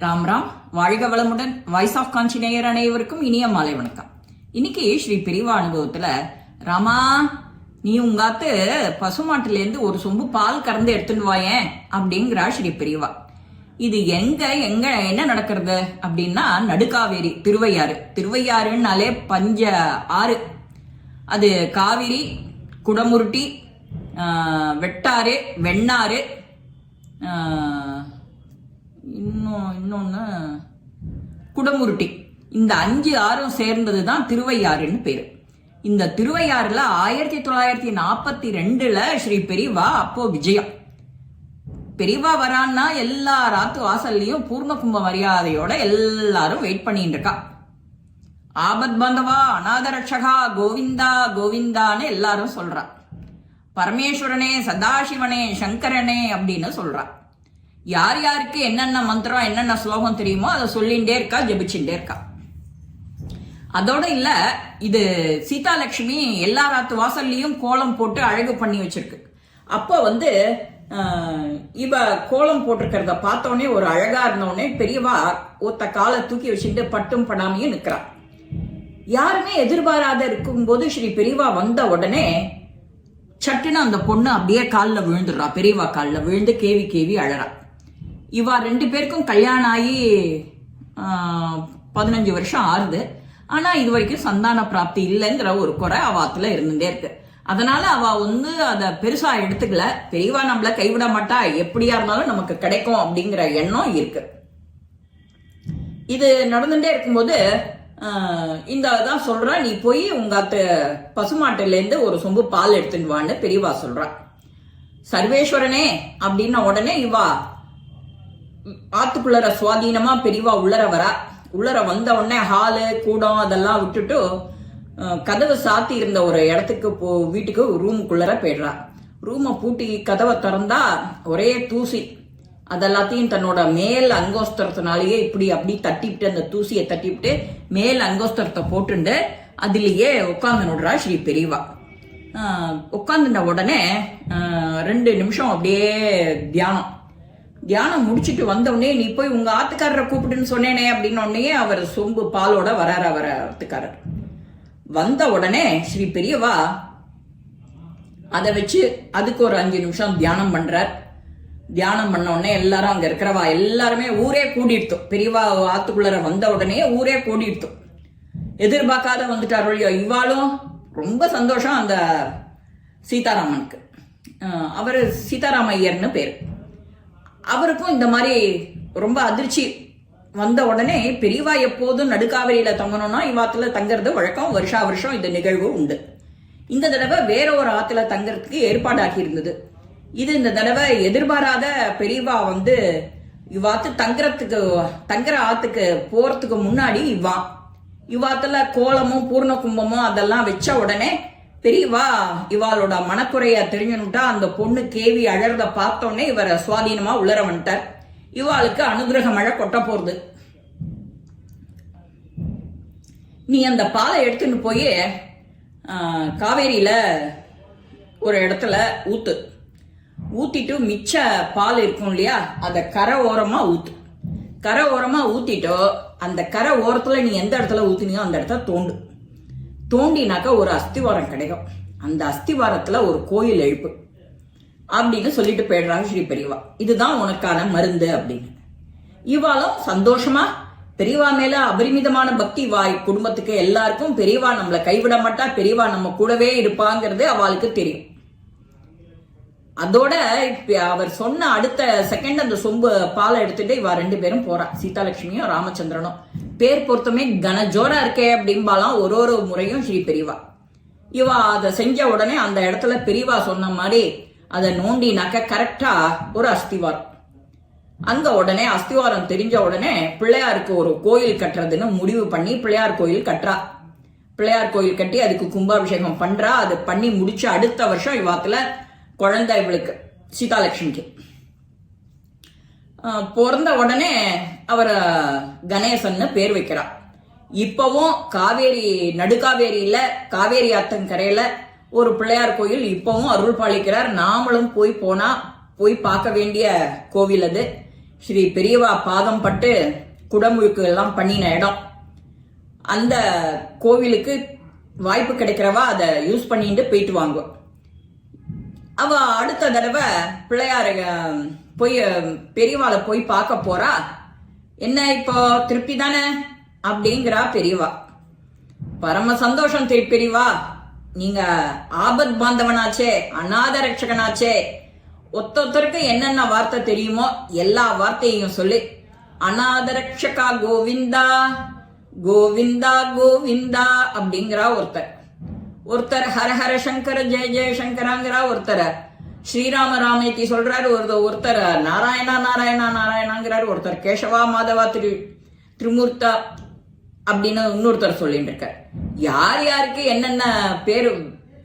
ராம் ராம், வாழ்க வளமுடன். Voice of காஞ்சி நேயர் அனைவருக்கும் இனிய மாலை வணக்கம். இன்னைக்கு ஸ்ரீ பெரியவா அனுபவத்துல, ராமா நீ உங்காத்து பசுமாட்டிலேருந்து ஒரு சொம்பு பால் கறந்து எடுத்துட்டு வாயேன் அப்படிங்கிறா ஸ்ரீ பெரியவா. இது எங்க எங்க என்ன நடக்கிறது அப்படின்னா, நடுக்காவேரி திருவையாறு. திருவையாறுனாலே பஞ்ச ஆறு. அது காவிரி, குடமுருட்டி, வெட்டாறு, வெண்ணாறு, இன்னொன்னு குடமுருட்டி. இந்த 5 ஆறும் சேர்ந்ததுதான் திருவையாறுன்னு பேரு. இந்த திருவையாறுல 1942 ஸ்ரீ பெரியவா அப்போ விஜயம். பெரியவா வரான்னா எல்லா ராத்து வாசல்லையும் பூர்ண கும்ப மரியாதையோட எல்லாரும் வெயிட் பண்ணிட்டு இருக்கா. ஆபத் பாந்தவா, அநாத ரட்சகா, கோவிந்தா கோவிந்தான்னு எல்லாரும் சொல்றா. பரமேஸ்வரனே, சதாசிவனே, சங்கரனே அப்படின்னு சொல்றா. யார் யாருக்கு என்னென்ன மந்திரம் என்னென்ன ஸ்லோகம் தெரியுமோ அதை சொல்லிகிட்டே இருக்கா, ஜபிச்சுட்டே இருக்கா. அதோட இல்ல, இது சீதாலட்சுமி எல்லா ராத்து வாசல்லையும் கோலம் போட்டு அழகு பண்ணி வச்சிருக்கு. அப்போ இவ கோலம் போட்டிருக்கிறத பார்த்தோன்னே ஒரு அழகா இருந்தோடனே பெரியவா ஒத்த காலை தூக்கி வச்சுட்டு பட்டும் படாமையும் நிக்கிறா. யாருமே எதிர்பாராத இருக்கும்போது ஸ்ரீ பெரியவா வந்த உடனே சட்டுன்னு அந்த பொண்ணு அப்படியே காலில் விழுந்துடுறா. பெரியவா காலில் விழுந்து கேவி கேவி அழறா. இவா 2 பேருக்கும் கல்யாணம் ஆகி 15 வருஷம் ஆறுது. ஆனா இது வரைக்கும் சந்தான பிராப்தி இல்லைங்கிற ஒரு குறை அவாத்துல இருந்துட்டே இருக்கு. அதனால அவ அத பெருசா எடுத்துக்கல. பெரியவா நம்மள கைவிட மாட்டா, எப்படியா இருந்தாலும் நமக்கு கிடைக்கும் அப்படிங்கிற எண்ணம் இருக்கு. இது நடந்துட்டே இருக்கும்போது தான் சொல்ற, நீ போய் உங்க பசுமாட்டில இருந்து ஒரு சொம்பு பால் எடுத்துட்டு வான்னு பெரியவா சொல்றா. சர்வேஸ்வரனே அப்படின்ன உடனே இவா ஆத்துக்குள்ளர சுவாதீனமா பெரியவா உள்ளர வரா. உள்ளர வந்த உடனே ஹாலு கூடம் அதெல்லாம் விட்டுட்டு கதவை சாத்தி இருந்த ஒரு இடத்துக்கு வீட்டுக்கு ரூமுக்குள்ளர போயிடுறா. ரூமை பூட்டி கதவை திறந்தா ஒரே தூசி. அதெல்லாத்தையும் தன்னோட மேல் அங்கோஸ்தரத்தினாலேயே இப்படி அப்படி தட்டிவிட்டு, அந்த தூசியை தட்டிவிட்டு மேல் அங்கோஸ்தரத்தை போட்டுண்டு அதுலேயே உட்காந்து நோடுறா ஸ்ரீ பெரியவா. உட்காந்துன உடனே 2 நிமிஷம் அப்படியே தியானம் முடிச்சுட்டு வந்த உடனே, நீ போய் உங்க ஆத்துக்காரரை கூப்பிட்டுன்னு சொன்னேனே அப்படின்னு உடனே அவர் சொம்பு பாலோட வராரு. அவர் ஆத்துக்காரர் வந்த உடனே ஸ்ரீ பெரியவா அதை வச்சு அதுக்கு ஒரு 5 நிமிஷம் தியானம் பண்றார். தியானம் பண்ண உடனே எல்லாரும் அங்க இருக்கிறவா எல்லாருமே ஊரே கூடிடுத்தோம். பெரியவா ஆத்துக்குள்ளர வந்த உடனே ஊரே கூடிடுத்தோம். எதிர்பார்க்காத வந்துட்டார் வழியோ. இவாளும் ரொம்ப சந்தோஷம் அந்த சீதாராமனுக்கு. அவரு சீதாராமையர்னு பேரு. அவருக்கும் இந்த மாதிரி ரொம்ப அதிர்ச்சி வந்த உடனே, பெரியவா எப்போதும் நடுக்காவிரியில தங்கணும்னா இவாத்துல தங்கறது வழக்கம். வருஷம் இந்த நிகழ்வு உண்டு. இந்த தடவை வேற ஒரு ஆத்துல தங்கறதுக்கு ஏற்பாடாகி இருந்தது. இது இந்த தடவை எதிர்பாராத பெரியவா இவாத்து தங்குற ஆத்துக்கு போறதுக்கு முன்னாடி இவாத்துல கோலமும் பூர்ண கும்பமும் அதெல்லாம் வச்ச உடனே பெரியவா இவாளோட மனக்குறைய தெரிஞ்சுட்டா. அந்த பொண்ணு கேவி அழறத பார்த்தோன்னே இவரை சுவாதீனமா உள்ளர வந்துட்டார். இவாளுக்கு அனுகிரக மழை கொட்ட போறது. நீ அந்த பாலை எடுத்துன்னு போய் காவேரியில ஒரு இடத்துல ஊத்திட்டு மிச்ச பால் இருக்கும் இல்லையா, அத கரை ஓரமா ஊத்திட்டோ. அந்த கரை ஓரத்துல நீ எந்த இடத்துல ஊத்தினியோ அந்த இடத்துல தோண்டினாக்க ஒரு அஸ்திவாரம் கிடைக்கும். அந்த அஸ்திவாரத்துல ஒரு கோயில் எழுப்பு அப்படின்னு சொல்லிட்டு போயிடுறாங்க ஸ்ரீ பெரியவா. இதுதான் உனக்கான மருந்து அப்படின்னு. இவாளும் சந்தோஷமா, பெரியவா மேல அபரிமிதமான பக்தி குடும்பத்துக்கு எல்லாருக்கும். பெரியவா நம்மளை கைவிட மாட்டா, பெரியவா நம்ம கூடவே இருப்பாங்கிறது அவளுக்கு தெரியும். அதோட அவர் சொன்ன அடுத்த செகண்ட் அந்த சொம்பு பாலை எடுத்துட்டு இவா 2 பேரும் போறா. சீதாலட்சுமியும் ராமச்சந்திரனும். பேர் பொருத்தமே கனஜோரா இருக்கே அப்படின்பாலாம் ஒரு முறையும் ஸ்ரீ பெரியவா. இவா அதை செஞ்ச உடனே அந்த இடத்துல பெரியவா சொன்ன மாதிரி அதை நோண்டினாக்க கரெக்டா ஒரு அஸ்திவாரம். அங்க உடனே அஸ்திவாரம் தெரிஞ்ச உடனே பிள்ளையாருக்கு ஒரு கோயில் கட்டுறதுன்னு முடிவு பண்ணி பிள்ளையார் கோயில் கட்டுறா. பிள்ளையார் கோயில் கட்டி அதுக்கு கும்பாபிஷேகம் பண்றா. அது பண்ணி முடிச்சு அடுத்த வருஷம் இவாத்துல குழந்தை இவளுக்கு சீதாலட்சுமிக்கு பிறந்த உடனே அவரை கணேசன்னு பேர் வைக்கிறா. இப்பவும் நடுக்காவேரியில காவேரி ஆத்தங்கரையில ஒரு பிள்ளையார் கோயில் இப்பவும் அருள் பாலிக்கிறார். நாமளும் போய் பார்க்க வேண்டிய கோவில் அது. ஸ்ரீ பெரியவா பாதம் பட்டு குடமுழுக்கு எல்லாம் பண்ணின இடம். அந்த கோவிலுக்கு வாய்ப்பு கிடைக்கிறவா அதை யூஸ் பண்ணிட்டு போயிட்டு வாங்குவோம். அவ அடுத்த தடவை பிள்ளையார போய் பெரியவாளை போய் பார்க்க போறா. என்ன இப்போ திருப்தி தானே அப்படிங்கிறா பெரியவா. பரம சந்தோஷம் பெரியவா, நீங்க ஆபத் பாந்தவனாச்சே, அநாத ரட்சகனாச்சே, ஒத்தொத்தருக்கு என்னென்ன வார்த்தை தெரியுமோ எல்லா வார்த்தையும் சொல்லி அநாத ரட்சகா கோவிந்தா கோவிந்தா கோவிந்தா அப்படிங்கிறா ஒருத்தர் ஹர ஹர சங்கர ஜெய ஜெய சங்கராங்கிறா, ஒருத்தர் ஸ்ரீராம ராமேத்தி சொல்றாரு, ஒருத்தர் நாராயணா நாராயணா நாராயணாங்கிறாரு, ஒருத்தர் கேசவா மாதவா திருமூர்த்தா அப்படின்னு இன்னொருத்தர் சொல்லிட்டு இருக்கார். யார் யாருக்கு என்னென்ன பேரு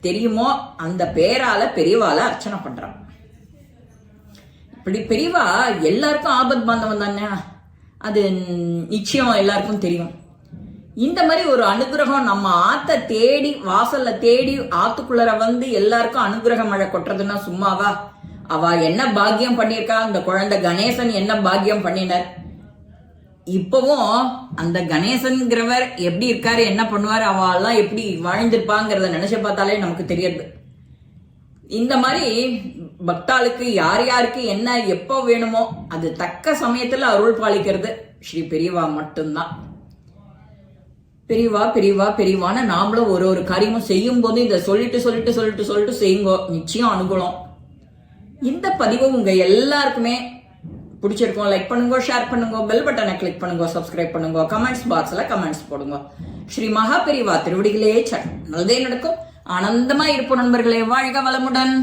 தெரியுமோ அந்த பேரால பெரியவால அர்ச்சனை பண்றான். இப்படி பெரியவா எல்லாருக்கும் ஆபத் பாந்தவன் தானே, அது நிச்சயம் எல்லாருக்கும் தெரியும். இந்த மாதிரி ஒரு அனுகிரகம் நம்ம ஆத்த தேடி வாசல்ல தேடி ஆத்துக்குள்ளர வந்து எல்லாருக்கும் அனுகிரக மழை கொட்டுறதுன்னா சும்மாவா? அவ என்ன பாக்கியம் பண்ணிருக்கா, அந்த குழந்தை கணேசன் என்ன பாக்கியம் பண்ணினார். இப்பவும் அந்த கணேசன்கிறவர் எப்படி இருக்காரு, என்ன பண்ணுவார், அவெல்லாம் எப்படி வாழ்ந்திருப்பாங்கிறத நினைச்சு பார்த்தாலே நமக்கு தெரியுது. இந்த மாதிரி பக்தாளுக்கு யார் யாருக்கு என்ன எப்போ வேணுமோ அது தக்க சமயத்துல அருள் பாலிக்கிறது ஸ்ரீ பெரியவா மட்டும்தான். பெரியவா பெரியவா பெரியவான நாமளும் ஒரு காரியமும் செய்யும் போது இதை சொல்லிட்டு செய்யுங்கோ, நிச்சயம் அனுகூலம். இந்த பதிவு உங்க எல்லாருக்குமே பிடிச்சிருக்கோம். லைக் பண்ணுங்க, ஷேர் பண்ணுங்க, பெல் பட்டனை கிளிக் பண்ணுங்க, சப்ஸ்கிரைப் பண்ணுங்க, கமெண்ட்ஸ் பாக்ஸ்ல கமெண்ட்ஸ் போடுங்க. ஸ்ரீ மகா பெரியவா திருவடிகளே நல்லதே நடக்கும். ஆனந்தமா இருப்போம் நண்பர்களே. வாழ்க வளமுடன்.